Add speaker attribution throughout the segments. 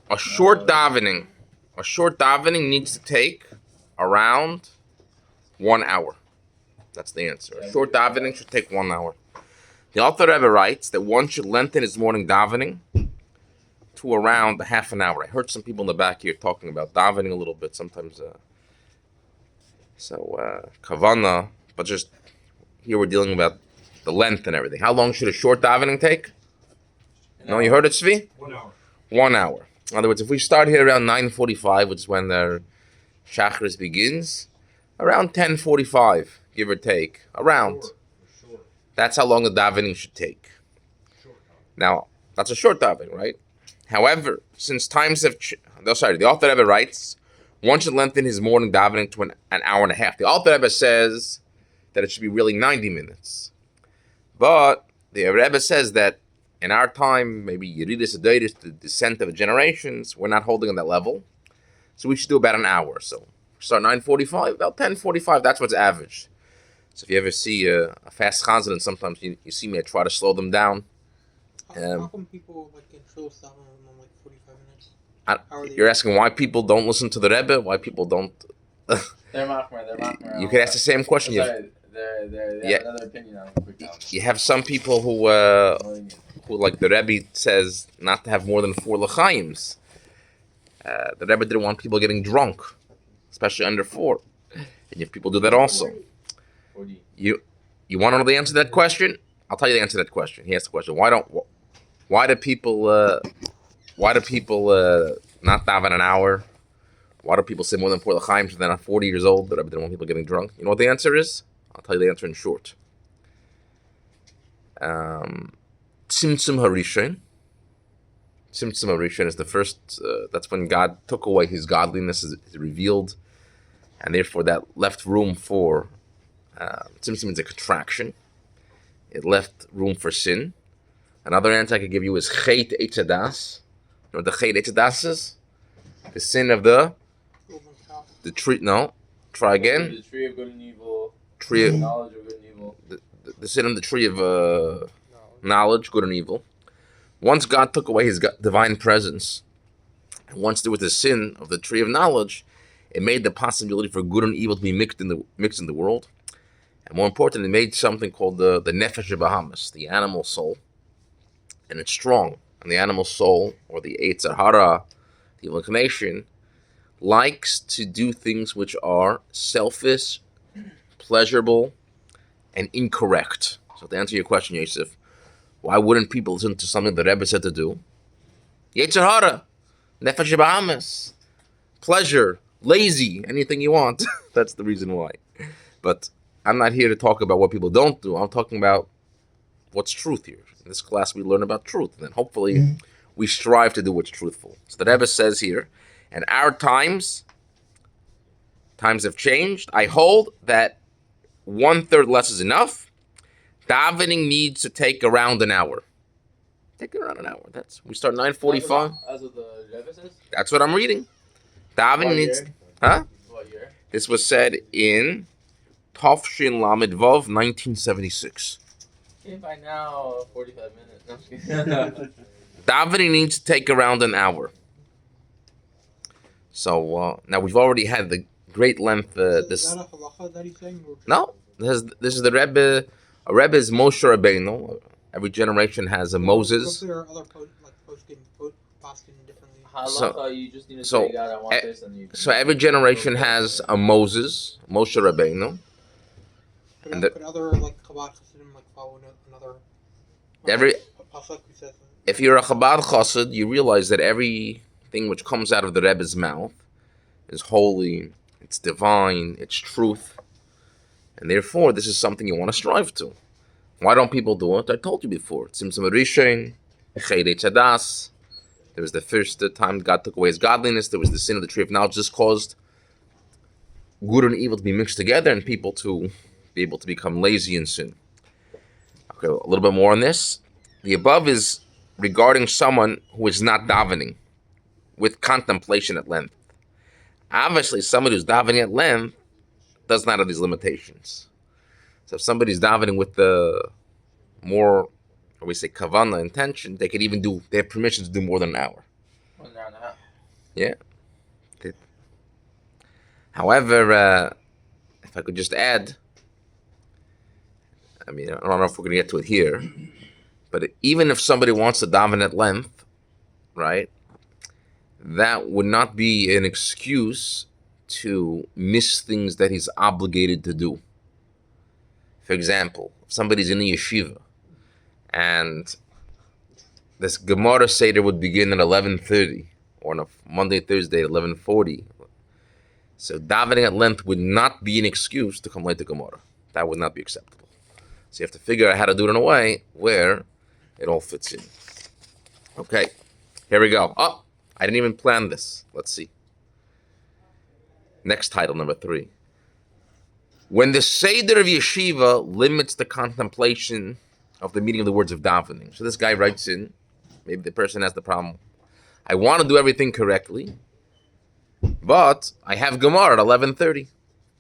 Speaker 1: A short davening. A short davening needs to take around 1 hour. That's the answer. A short davening should take 1 hour. The Alter Rebbe writes that one should lengthen his morning davening to around a half an hour. I heard some people in the back here talking about davening a little bit. Sometimes, kavana, but just here we're dealing about the length and everything. How long should a short davening take? No, you heard it, Tzvi?
Speaker 2: 1 hour.
Speaker 1: 1 hour. In other words, if we start here around 9:45, which is when their Shachris begins, around 10:45, give or take, around.
Speaker 2: Sure.
Speaker 1: That's how long the davening should take. Now, that's a short davening, right? However, since times have the Alter Rebbe writes, one should lengthen his morning davening to an hour and a half. The Alter Rebbe says that it should be really 90 minutes. But the Rebbe says that in our time, maybe Yeridus Adoidus, the descent of the generations, we're not holding on that level. So we should do about an hour. So start 9:45, about 10:45, that's what's average. So if you ever see a fast chazan, and sometimes you see me, I try to slow them down.
Speaker 3: How come people can show stuff in 45 minutes?
Speaker 1: You're asking why people don't listen to the Rebbe? Why people don't?
Speaker 4: They're machmer.
Speaker 1: You could ask the same question.
Speaker 4: They have another opinion on it.
Speaker 1: You have some people who like the Rebbe says, not to have more than 4 l'chaims. The Rebbe didn't want people getting drunk, especially under 4. And if people do that also. You want to know the answer to that question? I'll tell you the answer to that question. He asked the question: Why do people not daven an hour? Why do people say more than 4 l'chaims when they're not 40 years old? The Rebbe didn't want people getting drunk. You know what the answer is? I'll tell you the answer in short. Tzimtzum Harishon. Tzimtzum Harishon is the first. That's when God took away His godliness, is revealed, and therefore that left room for. Tzimtzum is a contraction. It left room for sin. Another answer I could give you is Chet Eitzadas. You know what the Chet Eitzadas is? The sin of the tree. No, try again.
Speaker 4: The tree of good and evil.
Speaker 1: Tree of
Speaker 4: knowledge of good and evil.
Speaker 1: The sin of the tree of knowledge, good and evil. Once God took away His divine presence, and once there was the sin of the tree of knowledge, it made the possibility for good and evil to be mixed in the world. And more importantly, it made something called the nefesh bahamas, the animal soul. And it's strong. And the animal soul, or the Yetzer Hara, the evil inclination, likes to do things which are selfish, pleasurable, and incorrect. So to answer your question, Yosef, why wouldn't people listen to something the Rebbe said to do? Yetzer Hara, nefesh bahamas, pleasure, lazy, anything you want. That's the reason why. But I'm not here to talk about what people don't do. I'm talking about what's truth here. In this class, we learn about truth. And then hopefully we strive to do what's truthful. So the Rebbe says here, and our times have changed. I hold that 1/3 less is enough. Davening needs to take around an hour. Take around an hour. We start 9:45.
Speaker 4: As what the Rebbe says?
Speaker 1: That's what I'm reading. Davening needs. Huh?
Speaker 4: What year?
Speaker 1: This was said in Tafshin Lamed Vav, 1976.
Speaker 4: Okay, by now, 45 minutes. No, I'm just kidding.
Speaker 1: Davening needs to take around an hour. So now we've already had the great length.
Speaker 3: Is that a halacha that he's saying?
Speaker 1: No, this is the Rebbe. A Rebbe is Moshe Rabbeinu. Every generation has a Moses.
Speaker 3: There are other posting differently.
Speaker 4: Halacha, you just need to say, God, I want this, and you.
Speaker 1: So every generation has a Moses, Moshe Rabbeinu.
Speaker 3: Could other Chabad Chassidim follow another?
Speaker 1: If you're a Chabad Chassid, you realize that everything which comes out of the Rebbe's mouth is holy, it's divine, it's truth, and therefore this is something you want to strive to. Why don't people do it? I told you before. Tzimtzum Harishon, Chet Eitzadas. There was the first time God took away His godliness. There was the sin of the tree of knowledge. This caused good and evil to be mixed together, and people to be able to become lazy and sin. Okay, a little bit more on this. The above is regarding someone who is not davening with contemplation at length. Obviously, somebody who's davening at length does not have these limitations. So if somebody's davening with the more, or we say kavana, intention, they have permission to do more than an hour.
Speaker 4: 1 hour and a half.
Speaker 1: Yeah. However, if I could just add, I mean, I don't know if we're going to get to it here, but even if somebody wants to daven at length, right, that would not be an excuse to miss things that he's obligated to do. For example, if somebody's in a yeshiva and this Gemara Seder would begin at 11:30 or on a Monday, Thursday at 11:40. So davening at length would not be an excuse to come late to Gemara. That would not be acceptable. So you have to figure out how to do it in a way where it all fits in. Okay, here we go. Oh, I didn't even plan this. Let's see. Next title, number 3. When the Seder of Yeshiva limits the contemplation of the meaning of the words of davening. So this guy writes in, maybe the person has the problem. I want to do everything correctly, but I have Gemara at 11:30.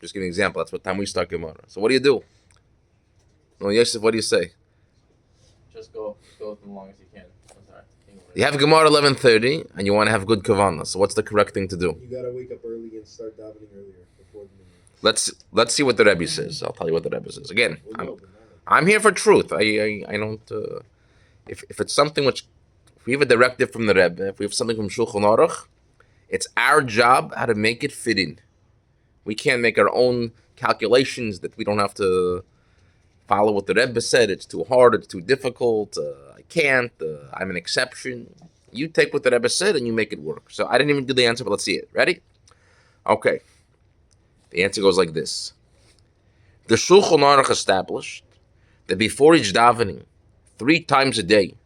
Speaker 1: Just give you an example. That's what time we start Gemara. So what do you do? Well, Yosef, what do you say?
Speaker 4: Just go as long as you can. I'm sorry.
Speaker 1: You have Gemara at 11:30, and you want to have good kavanah. So what's the correct thing to do?
Speaker 2: You gotta wake up early and start davening earlier before the minyan.
Speaker 1: Let's see what the Rebbe says. I'll tell you what the Rebbe says. Again, I'm here for truth. I don't. If it's something which, if we have a directive from the Rebbe, if we have something from Shulchan Aruch, it's our job how to make it fit in. We can't make our own calculations that we don't have to follow what the Rebbe said. It's too hard. It's too difficult. I can't. I'm an exception. You take what the Rebbe said and you make it work. So I didn't even do the answer, but let's see it. Ready? Okay. The answer goes like this. The Shulchan Aruch established that before each davening, 3 times a day,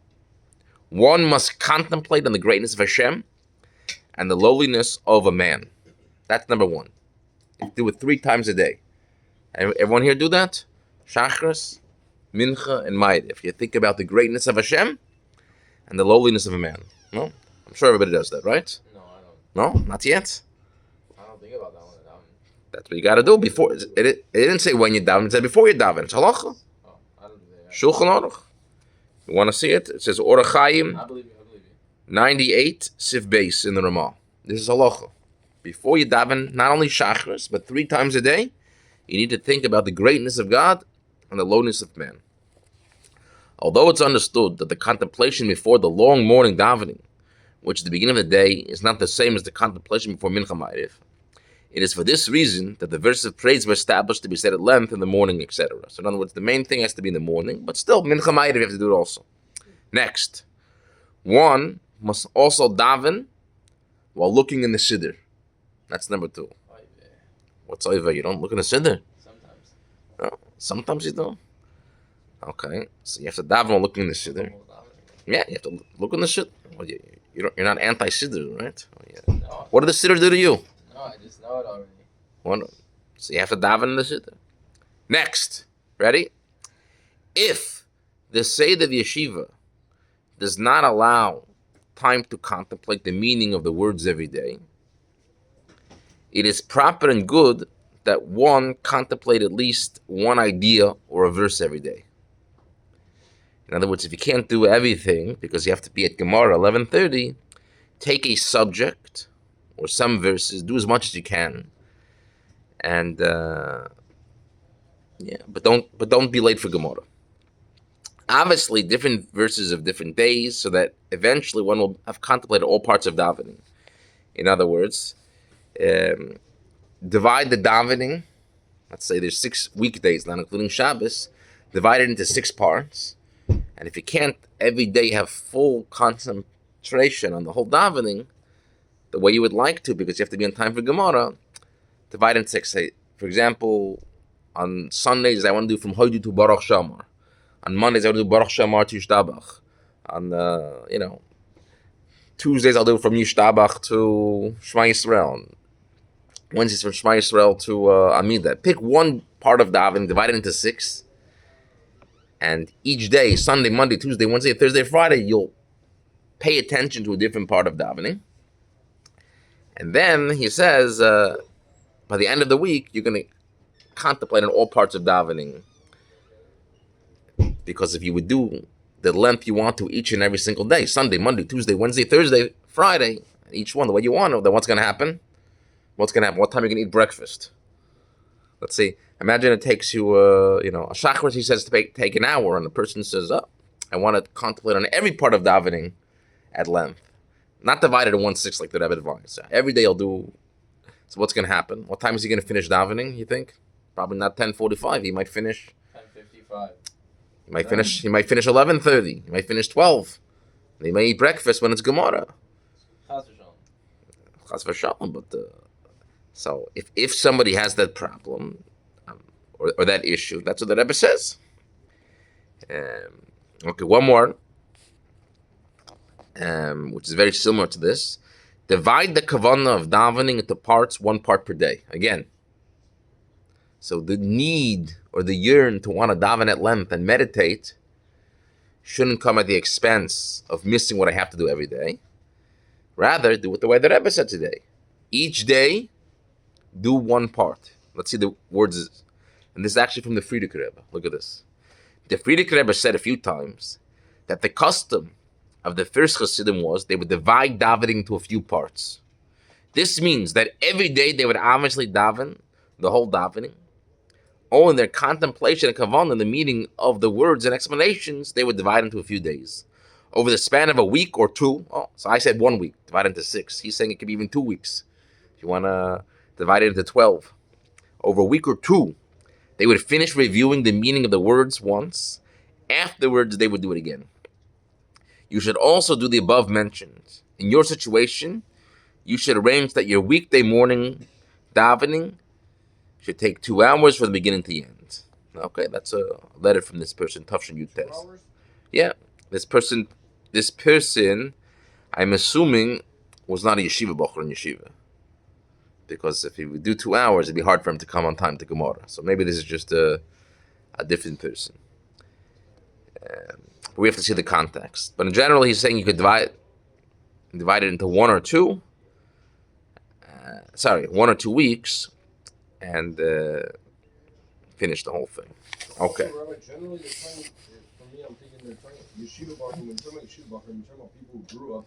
Speaker 1: one must contemplate on the greatness of Hashem and the lowliness of a man. That's number 1. You do it 3 times a day. Everyone here do that? Shachris, Mincha, and Maid. If you think about the greatness of Hashem and the lowliness of a man. No? I'm sure everybody does that, right?
Speaker 4: No, I don't.
Speaker 1: No? Not yet?
Speaker 4: I don't think about that one.
Speaker 1: That's what you got to do before. It didn't say when you daven. It said before you daven. It's halacha.
Speaker 4: Oh, I don't do that.
Speaker 1: Shulchan Aruch. You want to see it? It says Orach Chaim
Speaker 4: I believe you.
Speaker 1: 98 Sif Beis in the Ramah. This is halacha. Before you daven, not only shachris, but 3 times a day, you need to think about the greatness of God and the lowness of man. Although it's understood that the contemplation before the long morning davening, which is the beginning of the day, is not the same as the contemplation before Mincha Ma'ariv, it is for this reason that the verses of praise were established to be said at length in the morning, etc. So in other words, the main thing has to be in the morning, but still, Mincha Ma'ariv, you have to do it also. Next, one must also daven while looking in the siddur. That's number 2. What's over? You don't look in the siddur?
Speaker 4: Sometimes.
Speaker 1: No, sometimes you do. Okay, so you have to daven while looking in the siddur. Yeah, you have to look in the siddur. Well, you're not anti-siddur, right? Oh, yeah.
Speaker 4: No,
Speaker 1: What did the siddur do to you?
Speaker 4: no, I just know it already.
Speaker 1: So you have to daven in the siddur. Next, ready? If the Seder of Yeshiva does not allow time to contemplate the meaning of the words every day, it is proper and good that one contemplate at least one idea or a verse every day. In other words, if you can't do everything because you have to be at Gemara 11:30, take a subject or some verses, do as much as you can, and but don't be late for Gemara. Obviously, different verses of different days, so that eventually one will have contemplated all parts of davening. In other words, divide the davening. Let's say there's 6 weekdays, not including Shabbos. Divide it into 6 parts. And if you can't every day have full concentration on the whole davening, the way you would like to, because you have to be on time for Gemara, divide it into 6. Say, for example, on Sundays I want to do from Hoidu to Baruch Shamar. On Mondays I want to do Baruch Shamar to Yishtabach. On Tuesdays I'll do from Yishtabach to Shema Yisrael. Wednesdays from Shema Yisrael to Amidah. Pick one part of davening, divide it into 6. And each day, Sunday, Monday, Tuesday, Wednesday, Thursday, Friday, you'll pay attention to a different part of davening. And then he says, by the end of the week, you're going to contemplate on all parts of davening. Because if you would do the length you want to each and every single day, Sunday, Monday, Tuesday, Wednesday, Thursday, Friday, each one the way you want it, then what's going to happen? What's going to happen? What time are you going to eat breakfast? Let's see. Imagine it takes you, a shachris, he says, to take an hour, and the person says, oh, I want to contemplate on every part of davening at length. Not divided in 1/6 like the Rebbe advised. So every day I'll do. So what's going to happen? What time is he going to finish davening, you think? Probably not 10:45. He might finish
Speaker 4: 10:55.
Speaker 1: He might finish 11:30. He might finish 12. And he may eat breakfast when it's Gemara. Chas v'shalom. But so if somebody has that problem or that issue, that's what the Rebbe says. Okay, one more, which is very similar to this. Divide the kavanah of davening into parts, 1 part per day. Again. So the need or the yearn to want to daven at length and meditate shouldn't come at the expense of missing what I have to do every day. Rather, do it the way the Rebbe said today. Each day, do 1 part. Let's see the words. And this is actually from the Frierdiker Rebbe. Look at this. The Frierdiker Rebbe said a few times that the custom of the first Chassidim was they would divide davening into a few parts. This means that every day they would obviously daven, the whole davening. In their contemplation and kavanah, the meaning of the words and explanations, they would divide into a few days. Over the span of a week or 2, so I said 1 week, divide into 6. He's saying it could be even 2 weeks. If you want to divide it into 12. Over a week or 2, they would finish reviewing the meaning of the words once. Afterwards, they would do it again. You should also do the above mentioned. In your situation, you should arrange that your weekday morning davening should take 2 hours from the beginning to the end. Okay, that's a letter from this person, Tafshin Yutes. Yeah, this person, I'm assuming, was not a yeshiva bocher in yeshiva. Because if he would do 2 hours, it'd be hard for him to come on time to Gemara. So maybe this is just a different person. But we have to see the context. But in general, he's saying you could divide it into 1 or 2. 1 or 2 weeks, and finish the whole thing. Okay.
Speaker 2: So, Rabbi, generally, they're trying, for me, I'm thinking they're trying yeshiva bocher. When you're talking about yeshiva bocher, you're talking about people who grew up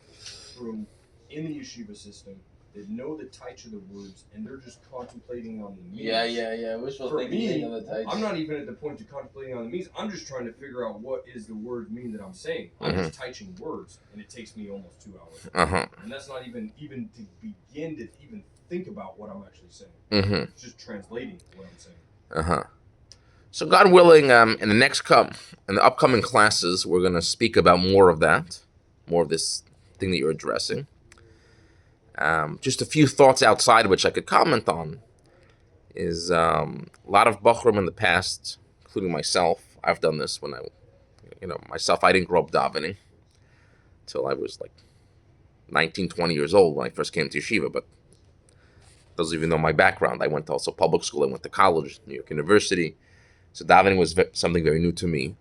Speaker 2: in the yeshiva system. They know the taich of the words, and they're just contemplating on the meanings.
Speaker 4: Yeah. Wishful
Speaker 2: For
Speaker 4: thinking
Speaker 2: me,
Speaker 4: of the taich.
Speaker 2: I'm not even at the point of contemplating on the meanings. I'm just trying to figure out what is the word mean that I'm saying. I'm just taiching words, and it takes me almost 2 hours. And that's not even to begin to even think about what I'm actually saying. It's just translating what I'm saying.
Speaker 1: So God willing, in the upcoming classes, we're going to speak about more of this thing that you're addressing. Just a few thoughts outside which I could comment on is a lot of Bachrim in the past, including myself. I've done this when I didn't grow up davening until I was like 19, 20 years old when I first came to yeshiva. But those of you know my background, I went to also public school. I went to college, New York University. So davening was something very new to me.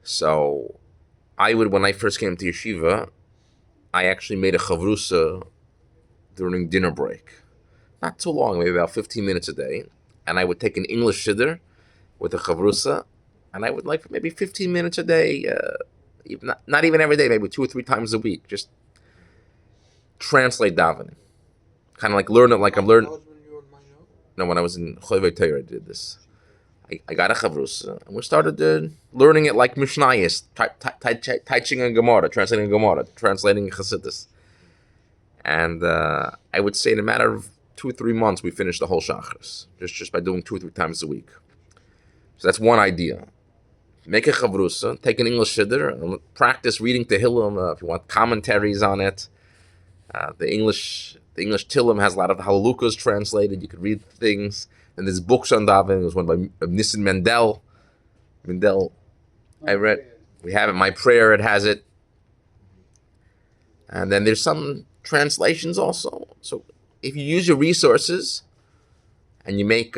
Speaker 1: So when I first came to yeshiva, I actually made a chavrusa during dinner break. Not too long, maybe about 15 minutes a day. And I would take an English siddur with a chavrusa, and I would maybe 15 minutes a day, not even every day, maybe 2 or 3 times a week, just translate davening. Kind of like learn it like I'm learning.
Speaker 3: That was when you were in Minot?
Speaker 1: No, when I was in Yeshiva Torah, I did this. I got a chavrusa, and we started learning it like Mishnayos, teaching a Gemara, translating a Gemara, translating Chassidus. And I would say in a matter of 2 or 3 months, we finished the whole Shachris, just by doing 2 or 3 times a week. So that's one idea. Make a chavrusa, take an English siddur, and practice reading Tehillim if you want commentaries on it. The English Tehillim has a lot of Halalukas translated. You could read things. And there's books on davening. There's one by Nissen Mendel. I read. We have it. My Prayer, it has it. And then there's some translations also. So if you use your resources and you make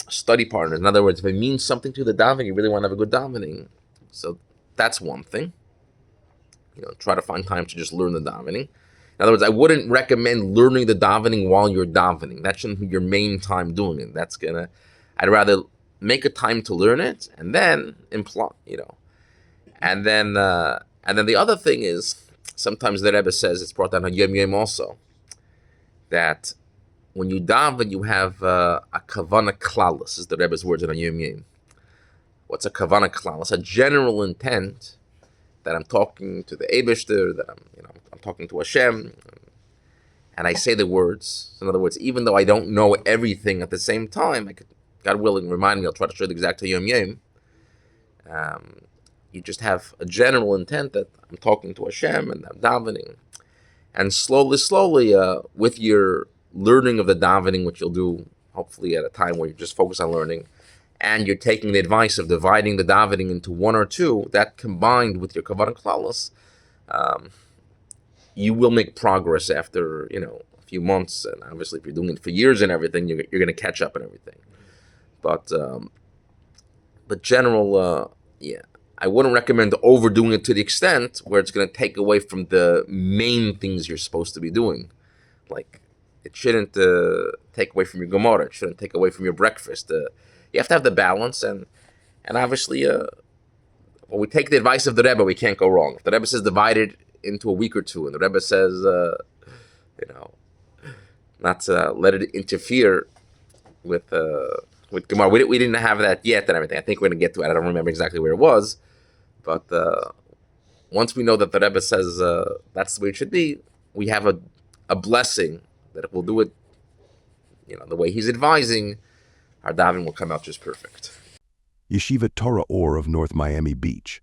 Speaker 1: study partners, in other words, if it means something to the davening, you really want to have a good davening. So that's one thing. Try to find time to just learn the davening. In other words, I wouldn't recommend learning the davening while you're davening. That shouldn't be your main time doing it. I'd rather make a time to learn it and then and then the other thing is, sometimes the Rebbe says, it's brought down on Yom Yom also, that when you daven, you have a kavana klalis, is the Rebbe's words in Yom Yom. What's a kavana klalis? A general intent that I'm talking to the Eibishter, that I'm talking to Hashem, and I say the words. In other words, even though I don't know everything at the same time, I could, God willing, remind me, I'll try to show you the exact Yom Yom. You just have a general intent that I'm talking to Hashem and I'm davening. And slowly, with your learning of the davening, which you'll do hopefully at a time where you just focus on learning, and you're taking the advice of dividing the davening into one or two, that combined with your kavanah klalos, you will make progress after a few months. And obviously, if you're doing it for years and everything, you're going to catch up and everything. But general, I wouldn't recommend overdoing it to the extent where it's going to take away from the main things you're supposed to be doing. Like, it shouldn't take away from your Gemara. It shouldn't take away from your breakfast. You have to have the balance, and obviously, when we take the advice of the Rebbe, we can't go wrong. If the Rebbe says divide it into a week or two, and the Rebbe says, not to let it interfere with Gemara. We didn't have that yet and everything. I think we're going to get to it. I don't remember exactly where it was. But once we know that the Rebbe says that's the way it should be, we have a blessing that if we'll do it the way he's advising, our davening will come out just perfect.
Speaker 5: Yeshiva Torah Ohr of North Miami Beach.